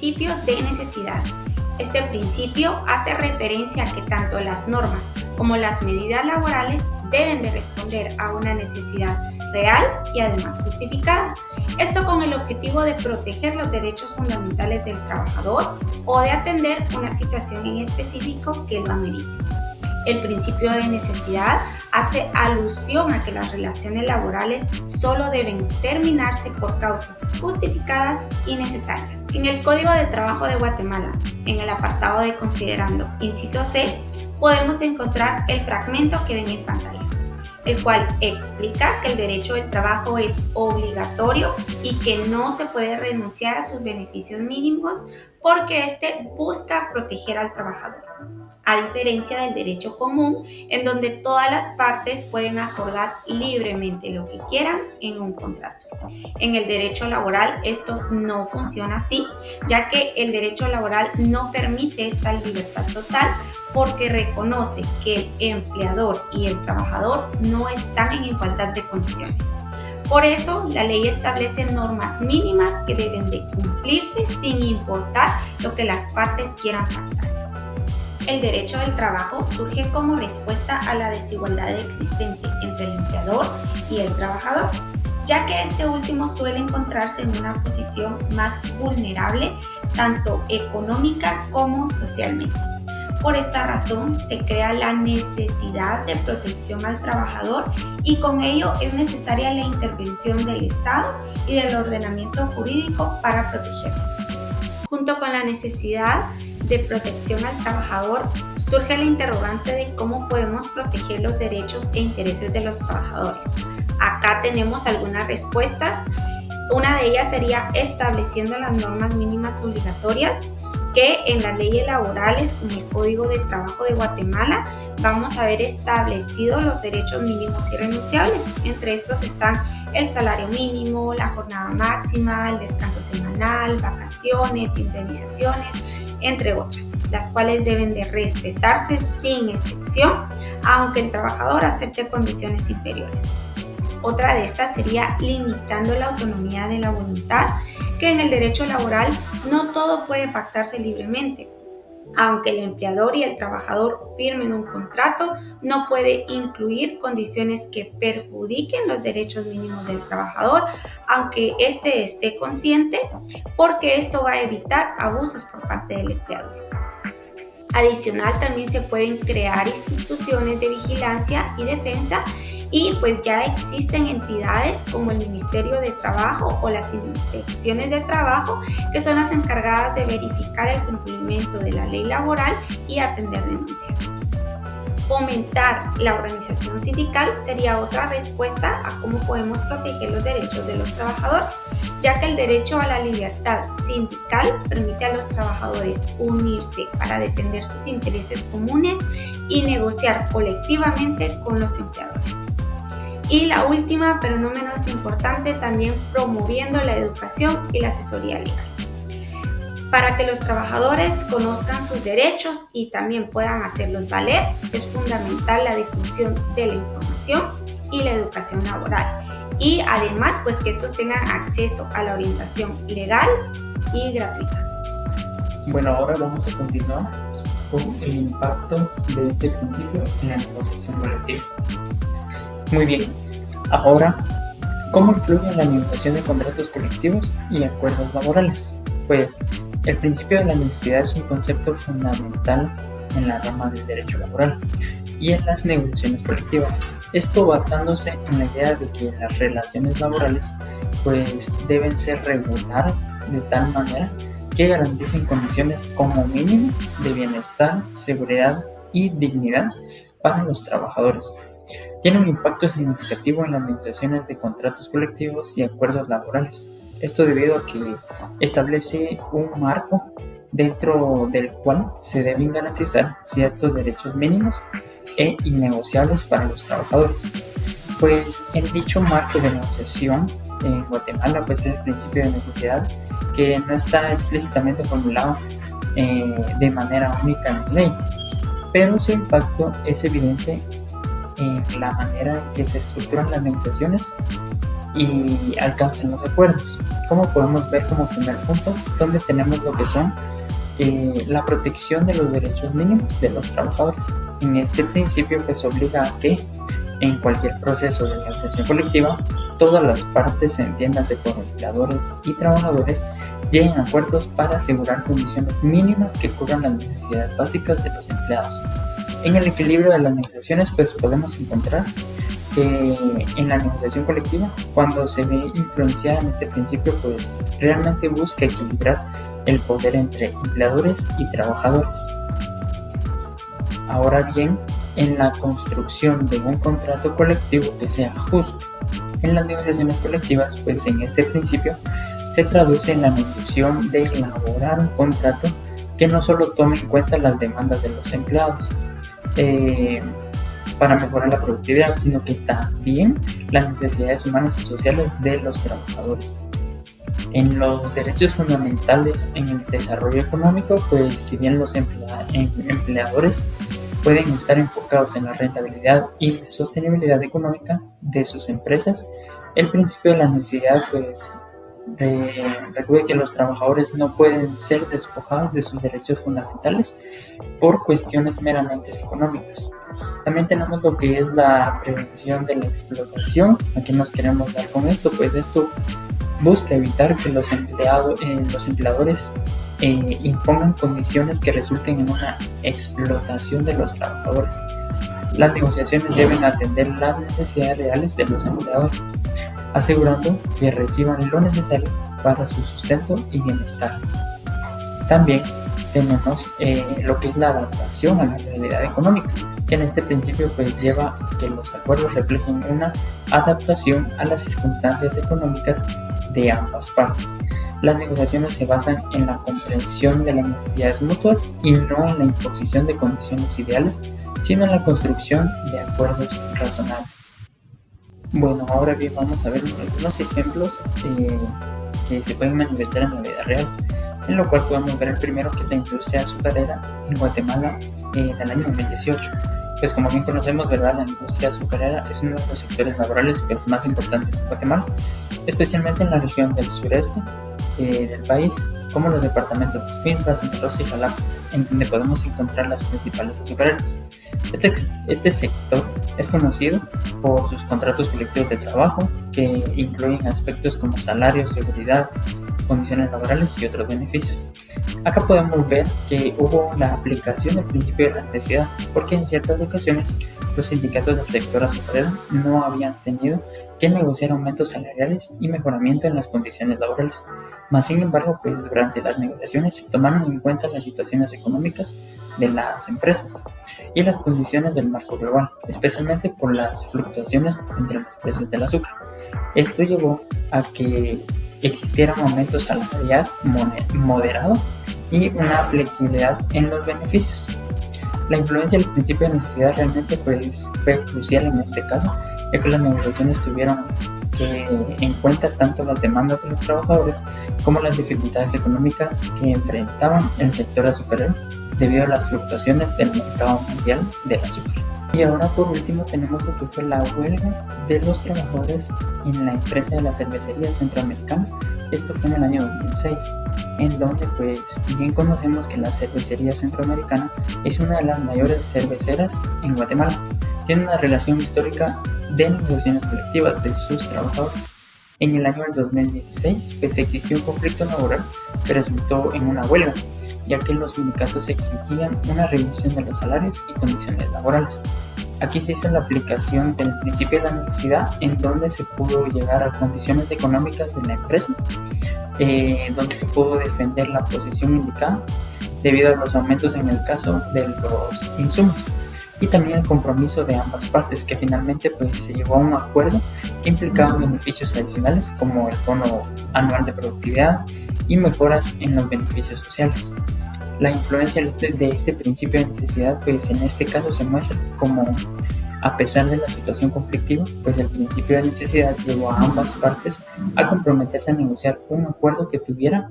principio de necesidad. Este principio hace referencia a que tanto las normas como las medidas laborales deben de responder a una necesidad real y además justificada. Esto con el objetivo de proteger los derechos fundamentales del trabajador o de atender una situación en específico que lo amerite. El principio de necesidad hace alusión a que las relaciones laborales solo deben terminarse por causas justificadas y necesarias. En el Código de Trabajo de Guatemala, en el apartado de considerando, inciso C, podemos encontrar el fragmento que ven en pantalla, el cual explica que el derecho del trabajo es obligatorio y que no se puede renunciar a sus beneficios mínimos porque éste busca proteger al trabajador, a diferencia del derecho común, en donde todas las partes pueden acordar libremente lo que quieran en un contrato. En el derecho laboral esto no funciona así, ya que el derecho laboral no permite esta libertad total porque reconoce que el empleador y el trabajador no están en igualdad de condiciones. Por eso, la ley establece normas mínimas que deben de cumplirse sin importar lo que las partes quieran pactar. El derecho del trabajo surge como respuesta a la desigualdad existente entre el empleador y el trabajador, ya que este último suele encontrarse en una posición más vulnerable, tanto económica como socialmente. Por esta razón, se crea la necesidad de protección al trabajador y con ello es necesaria la intervención del Estado y del ordenamiento jurídico para protegerlo. Junto con la necesidad de protección al trabajador, surge la interrogante de cómo podemos proteger los derechos e intereses de los trabajadores. Acá tenemos algunas respuestas. Una de ellas sería estableciendo las normas mínimas obligatorias que en las leyes laborales, como el Código de Trabajo de Guatemala, vamos a ver establecidos los derechos mínimos irrenunciables. Entre estos están el salario mínimo, la jornada máxima, el descanso semanal, vacaciones, indemnizaciones, entre otras, las cuales deben de respetarse sin excepción, aunque el trabajador acepte condiciones inferiores. Otra de estas sería limitando la autonomía de la voluntad, que en el derecho laboral no todo puede pactarse libremente. Aunque el empleador y el trabajador firmen un contrato, no puede incluir condiciones que perjudiquen los derechos mínimos del trabajador, aunque éste esté consciente, porque esto va a evitar abusos por parte del empleador. Adicional, también se pueden crear instituciones de vigilancia y defensa y pues ya existen entidades como el Ministerio de Trabajo o las inspecciones de trabajo que son las encargadas de verificar el cumplimiento de la ley laboral y atender denuncias. Fomentar la organización sindical sería otra respuesta a cómo podemos proteger los derechos de los trabajadores, ya que el derecho a la libertad sindical permite a los trabajadores unirse para defender sus intereses comunes y negociar colectivamente con los empleadores. Y la última, pero no menos importante, también promoviendo la educación y la asesoría legal. Para que los trabajadores conozcan sus derechos y también puedan hacerlos valer, es fundamental la difusión de la información y la educación laboral. Y además, pues que estos tengan acceso a la orientación legal y gratuita. Bueno, ahora vamos a continuar con el impacto de este principio en la negociación colectiva. Muy bien, ahora, ¿cómo influye en la negociación de contratos colectivos y acuerdos laborales? Pues, el principio de la necesidad es un concepto fundamental en la rama del derecho laboral y en las negociaciones colectivas. Esto basándose en la idea de que las relaciones laborales pues deben ser reguladas de tal manera que garanticen condiciones como mínimo de bienestar, seguridad y dignidad para los trabajadores. Tiene un impacto significativo en las negociaciones de contratos colectivos y acuerdos laborales. Esto debido a que establece un marco dentro del cual se deben garantizar ciertos derechos mínimos e innegociables para los trabajadores. Pues en dicho marco de negociación en Guatemala pues es el principio de necesidad que no está explícitamente formulado de manera única en ley, pero su impacto es evidente en la manera en que se estructuran las negociaciones y alcancen los acuerdos. Como podemos ver como primer punto, donde tenemos lo que son la protección de los derechos mínimos de los trabajadores. En este principio pues obliga a que en cualquier proceso de negociación colectiva todas las partes, entiéndase por empleadores y trabajadores, lleguen a acuerdos para asegurar condiciones mínimas que cubran las necesidades básicas de los empleados. En el equilibrio de las negociaciones pues podemos encontrar que en la negociación colectiva, cuando se ve influenciada en este principio, pues realmente busca equilibrar el poder entre empleadores y trabajadores. Ahora bien, en la construcción de un contrato colectivo que sea justo, en las negociaciones colectivas, pues en este principio se traduce en la negociación de elaborar un contrato que no solo tome en cuenta las demandas de los empleados para mejorar la productividad, sino que también las necesidades humanas y sociales de los trabajadores. En los derechos fundamentales en el desarrollo económico, pues si bien los empleadores pueden estar enfocados en la rentabilidad y sostenibilidad económica de sus empresas, el principio de la necesidad pues recuerde que los trabajadores no pueden ser despojados de sus derechos fundamentales por cuestiones meramente económicas. También tenemos lo que es la prevención de la explotación. ¿A qué nos queremos dar con esto? Pues esto busca evitar que los empleadores impongan condiciones que resulten en una explotación de los trabajadores. Las negociaciones deben atender las necesidades reales de los empleadores, asegurando que reciban lo necesario para su sustento y bienestar. También tenemos lo que es la adaptación a la realidad económica, que en este principio pues lleva a que los acuerdos reflejen una adaptación a las circunstancias económicas de ambas partes. Las negociaciones se basan en la comprensión de las necesidades mutuas y no en la imposición de condiciones ideales, sino en la construcción de acuerdos razonables. Bueno, ahora bien vamos a ver algunos ejemplos que se pueden manifestar en la vida real, en lo cual podemos ver el primero, que es la industria azucarera en Guatemala del año 2018. Pues como bien conocemos, ¿verdad?, la industria azucarera es uno de los sectores laborales pues, más importantes en Guatemala, especialmente en la región del sureste del país, como los departamentos de Escuintla, Santa Rosa y Jalapa, en donde podemos encontrar las principales azucareras. Este sector es conocido por sus contratos colectivos de trabajo, que incluyen aspectos como salario, seguridad, condiciones laborales y otros beneficios. Acá podemos ver que hubo la aplicación del principio de la necesidad, porque en ciertas ocasiones los sindicatos del sector azucarero no habían tenido que negociar aumentos salariales y mejoramiento en las condiciones laborales. Mas, sin embargo, pues durante las negociaciones se tomaron en cuenta las situaciones económicas de las empresas y las condiciones del marco global, especialmente por las fluctuaciones entre los precios del azúcar. Esto llevó a que existiera un aumento salarial moderado y una flexibilidad en los beneficios. La influencia del principio de necesidad realmente pues, fue crucial en este caso, ya que las negociaciones tuvieron que en cuenta tanto las demandas de los trabajadores como las dificultades económicas que enfrentaban el sector azucarero debido a las fluctuaciones del mercado mundial del azúcar. Y ahora por último tenemos lo que fue la huelga de los trabajadores en la empresa de la cervecería centroamericana. Esto fue en el año 2006, en donde pues bien conocemos que la cervecería centroamericana es una de las mayores cerveceras en Guatemala. Tiene una relación histórica de negociaciones colectivas de sus trabajadores. En el año 2016 pues existió un conflicto laboral que resultó en una huelga, ya que los sindicatos exigían una revisión de los salarios y condiciones laborales. Aquí se hizo la aplicación del principio de la necesidad, en donde se pudo llegar a condiciones económicas de la empresa, donde se pudo defender la posición indicada debido a los aumentos en el caso de los insumos, y también el compromiso de ambas partes, que finalmente pues, se llevó a un acuerdo que implicaba beneficios adicionales como el bono anual de productividad y mejoras en los beneficios sociales. La influencia de este principio de necesidad pues en este caso se muestra como, a pesar de la situación conflictiva, pues el principio de necesidad llevó a ambas partes a comprometerse a negociar un acuerdo que tuviera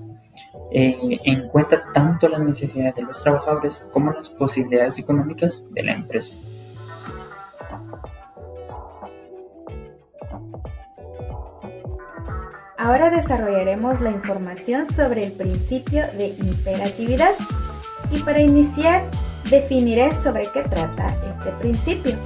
en cuenta tanto las necesidades de los trabajadores como las posibilidades económicas de la empresa. Ahora desarrollaremos la información sobre el principio de imperatividad y para iniciar definiré sobre qué trata este principio.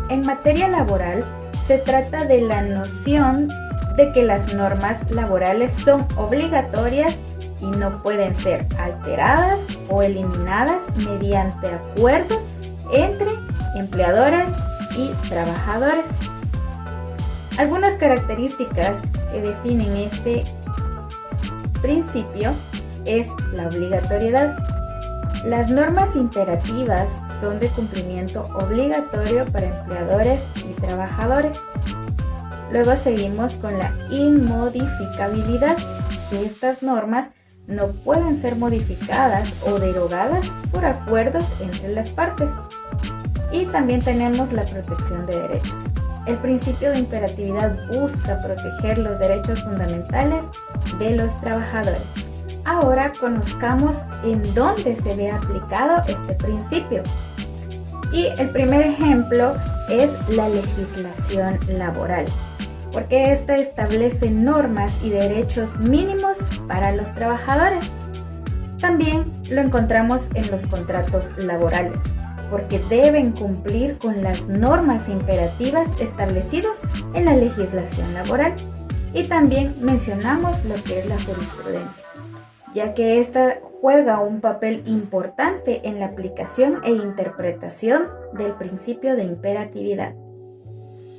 En materia laboral se trata de la noción de que las normas laborales son obligatorias y no pueden ser alteradas o eliminadas mediante acuerdos entre empleadores y trabajadores. Algunas características que definen este principio es la obligatoriedad. Las normas imperativas son de cumplimiento obligatorio para empleadores y trabajadores. Luego seguimos con la inmodificabilidad, que estas normas no pueden ser modificadas o derogadas por acuerdos entre las partes. Y también tenemos la protección de derechos. El principio de imperatividad busca proteger los derechos fundamentales de los trabajadores. Ahora conozcamos en dónde se ve aplicado este principio. Y el primer ejemplo es la legislación laboral, porque esta establece normas y derechos mínimos para los trabajadores. También lo encontramos en los contratos laborales, porque deben cumplir con las normas imperativas establecidas en la legislación laboral. Y también mencionamos lo que es la jurisprudencia, ya que esta juega un papel importante en la aplicación e interpretación del principio de imperatividad.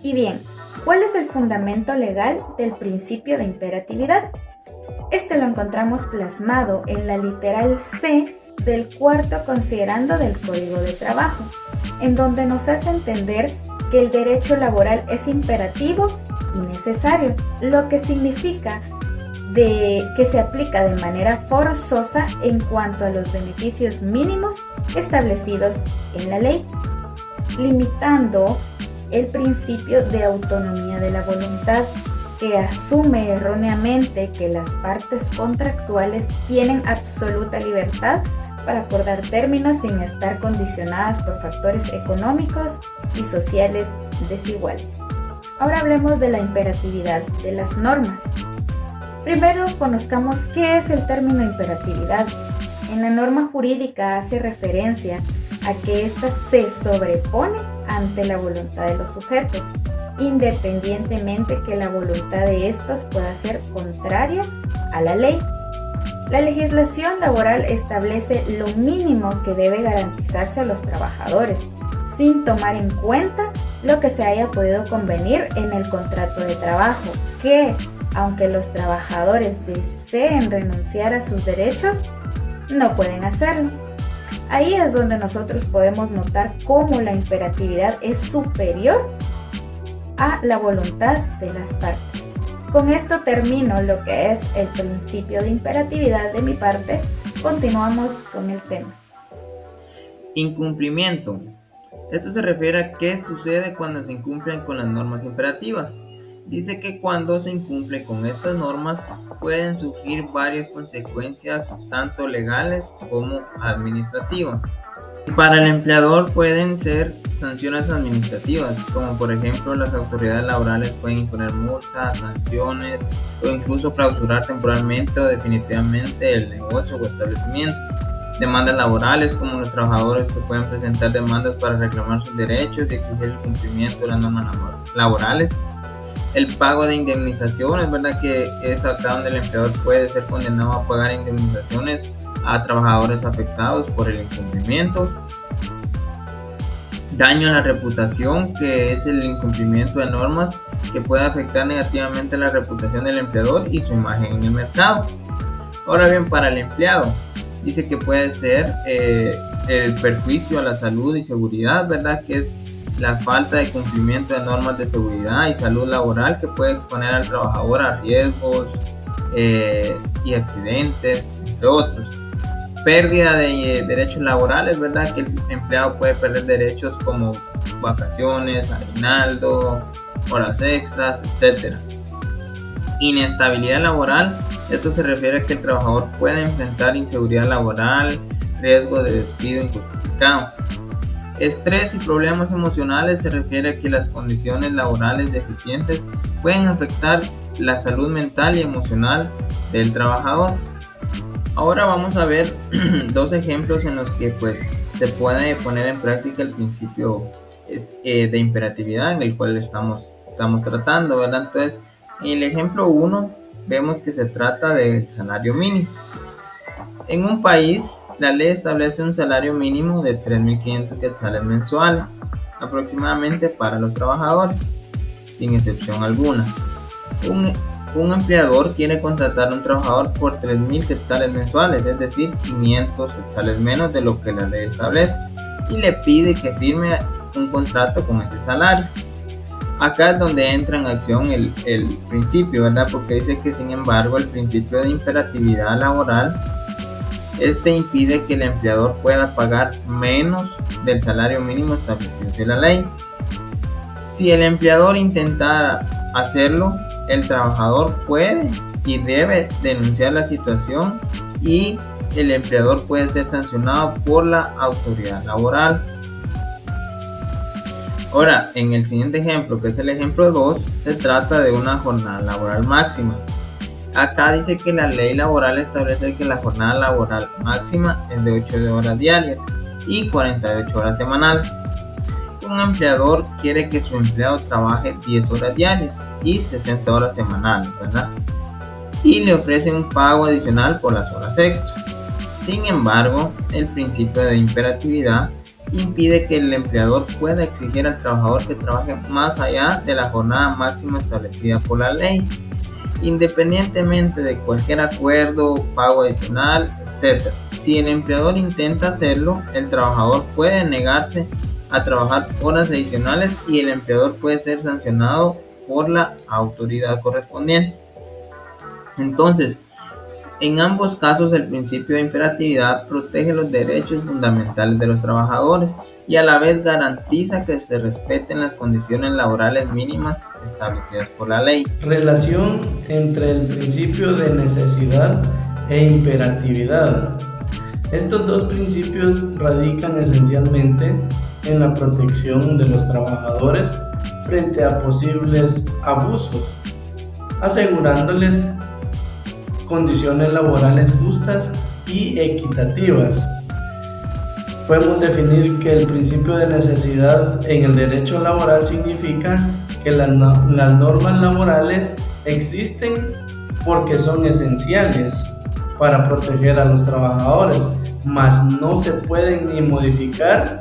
Y bien, ¿cuál es el fundamento legal del principio de imperatividad? Este lo encontramos plasmado en la literal C del cuarto considerando del Código de Trabajo, en donde nos hace entender que el derecho laboral es imperativo y necesario, lo que significa que se aplica de manera forzosa en cuanto a los beneficios mínimos establecidos en la ley, limitando el principio de autonomía de la voluntad, que asume erróneamente que las partes contractuales tienen absoluta libertad para acordar términos sin estar condicionadas por factores económicos y sociales desiguales. Ahora hablemos de la imperatividad de las normas. Primero conozcamos qué es el término imperatividad. En la norma jurídica hace referencia a que ésta se sobrepone ante la voluntad de los sujetos, independientemente que la voluntad de estos pueda ser contraria a la ley. La legislación laboral establece lo mínimo que debe garantizarse a los trabajadores, sin tomar en cuenta lo que se haya podido convenir en el contrato de trabajo, que, aunque los trabajadores deseen renunciar a sus derechos, no pueden hacerlo. Ahí es donde nosotros podemos notar cómo la imperatividad es superior a la voluntad de las partes. Con esto termino lo que es el principio de imperatividad de mi parte. Continuamos con el tema. Incumplimiento. Esto se refiere a qué sucede cuando se incumplen con las normas imperativas. Dice que cuando se incumple con estas normas pueden surgir varias consecuencias tanto legales como administrativas. Para el empleador pueden ser sanciones administrativas, como por ejemplo las autoridades laborales pueden imponer multas, sanciones o incluso clausurar temporalmente o definitivamente el negocio o establecimiento. Demandas laborales, como los trabajadores que pueden presentar demandas para reclamar sus derechos y exigir el cumplimiento de las normas laborales. El pago de indemnizaciones, ¿verdad? Que es acá donde el empleador puede ser condenado a pagar indemnizaciones a trabajadores afectados por el incumplimiento. Daño a la reputación, que es el incumplimiento de normas que puede afectar negativamente la reputación del empleador y su imagen en el mercado. Ahora bien, para el empleado, dice que puede ser el perjuicio a la salud y seguridad, ¿verdad? Que es la falta de cumplimiento de normas de seguridad y salud laboral que puede exponer al trabajador a riesgos y accidentes, entre otros. Pérdida de derechos laborales, ¿verdad? Que el empleado puede perder derechos como vacaciones, aguinaldo, horas extras, etc. Inestabilidad laboral. Esto se refiere a que el trabajador puede enfrentar inseguridad laboral, riesgo de despido injustificado. Estrés y problemas emocionales se refiere a que las condiciones laborales deficientes pueden afectar la salud mental y emocional del trabajador. Ahora vamos a ver dos ejemplos en los que pues se puede poner en práctica el principio de imperatividad en el cual estamos tratando, ¿verdad? Entonces, en el ejemplo 1 vemos que se trata del salario mínimo. En un país, la ley establece un salario mínimo de 3.500 quetzales mensuales, aproximadamente para los trabajadores, sin excepción alguna. Un empleador quiere contratar a un trabajador por 3.000 quetzales mensuales, es decir, 500 quetzales menos de lo que la ley establece, y le pide que firme un contrato con ese salario. Acá es donde entra en acción el principio, ¿verdad? Porque dice que, sin embargo, el principio de imperatividad laboral impide que el empleador pueda pagar menos del salario mínimo establecido en la ley. Si el empleador intenta hacerlo, el trabajador puede y debe denunciar la situación y el empleador puede ser sancionado por la autoridad laboral. Ahora, en el siguiente ejemplo, que es el ejemplo 2, se trata de una jornada laboral máxima. Acá dice que la ley laboral establece que la jornada laboral máxima es de 8 horas diarias y 48 horas semanales. Un empleador quiere que su empleado trabaje 10 horas diarias y 60 horas semanales, ¿verdad? Y le ofrece un pago adicional por las horas extras. Sin embargo, el principio de imperatividad impide que el empleador pueda exigir al trabajador que trabaje más allá de la jornada máxima establecida por la ley, independientemente de cualquier acuerdo, pago adicional, etc. Si el empleador intenta hacerlo, el trabajador puede negarse a trabajar horas adicionales y el empleador puede ser sancionado por la autoridad correspondiente. Entonces, en ambos casos el principio de imperatividad protege los derechos fundamentales de los trabajadores y a la vez garantiza que se respeten las condiciones laborales mínimas establecidas por la ley. Relación entre el principio de necesidad e imperatividad. Estos dos principios radican esencialmente en la protección de los trabajadores frente a posibles abusos, asegurándoles condiciones laborales justas y equitativas. Podemos definir que el principio de necesidad en el derecho laboral significa que las normas laborales existen porque son esenciales para proteger a los trabajadores, mas no se pueden ni modificar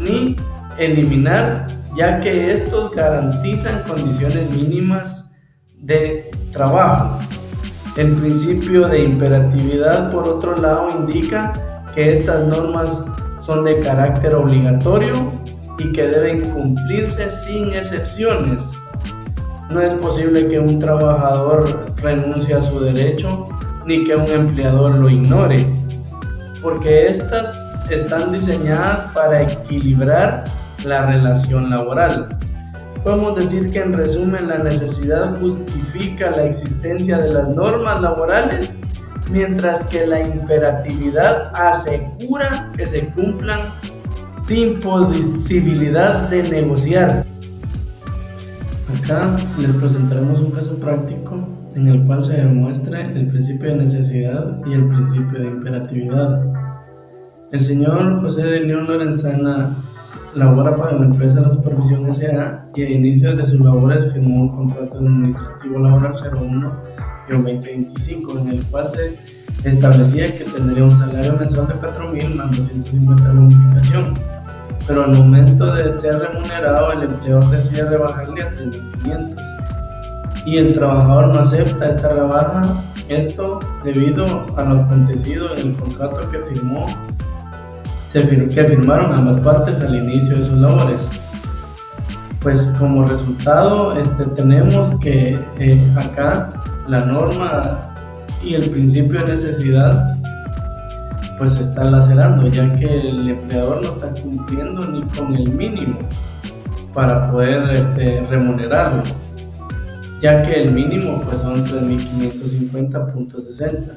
ni eliminar, ya que estos garantizan condiciones mínimas de trabajo. El principio de imperatividad, por otro lado, indica que estas normas son de carácter obligatorio y que deben cumplirse sin excepciones. No es posible que un trabajador renuncie a su derecho ni que un empleador lo ignore, porque estas están diseñadas para equilibrar la relación laboral. Podemos decir que, en resumen, la necesidad justifica la existencia de las normas laborales, mientras que la imperatividad asegura que se cumplan sin posibilidad de negociar. Acá les presentaremos un caso práctico en el cual se demuestra el principio de necesidad y el principio de imperatividad. El señor José de León Lorenzana labora para la empresa La Supervisión S.A. y a inicios de sus labores firmó un contrato administrativo laboral 01-2025 en el cual se establecía que tendría un salario mensual de 4.000 más 250 de bonificación, pero al momento de ser remunerado el empleador decide rebajarle a 3.500 y el trabajador no acepta esta rebaja, esto debido a lo acontecido en el contrato que firmaron ambas partes al inicio de sus labores. Pues como resultado tenemos que acá la norma y el principio de necesidad pues se están lacerando, ya que el empleador no está cumpliendo ni con el mínimo para poder remunerarlo, ya que el mínimo pues son 3.550.60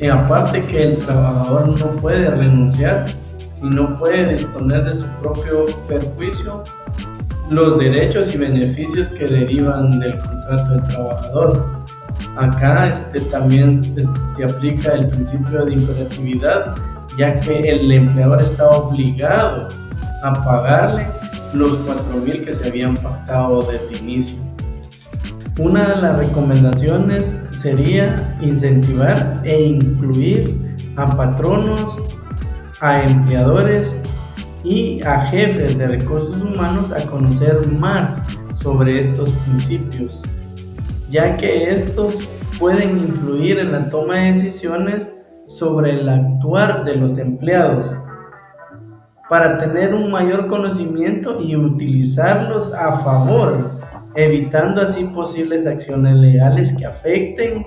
y aparte que el trabajador no puede renunciar y no puede disponer de su propio perjuicio los derechos y beneficios que derivan del contrato del trabajador. Acá también se aplica el principio de imperatividad, ya que el empleador está obligado a pagarle los 4,000 que se habían pactado desde el inicio. Una de las recomendaciones sería incentivar e incluir a patronos, a empleadores y a jefes de recursos humanos a conocer más sobre estos principios, ya que estos pueden influir en la toma de decisiones sobre el actuar de los empleados, para tener un mayor conocimiento y utilizarlos a favor, evitando así posibles acciones legales que afecten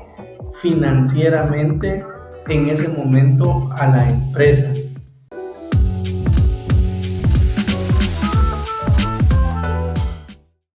financieramente en ese momento a la empresa.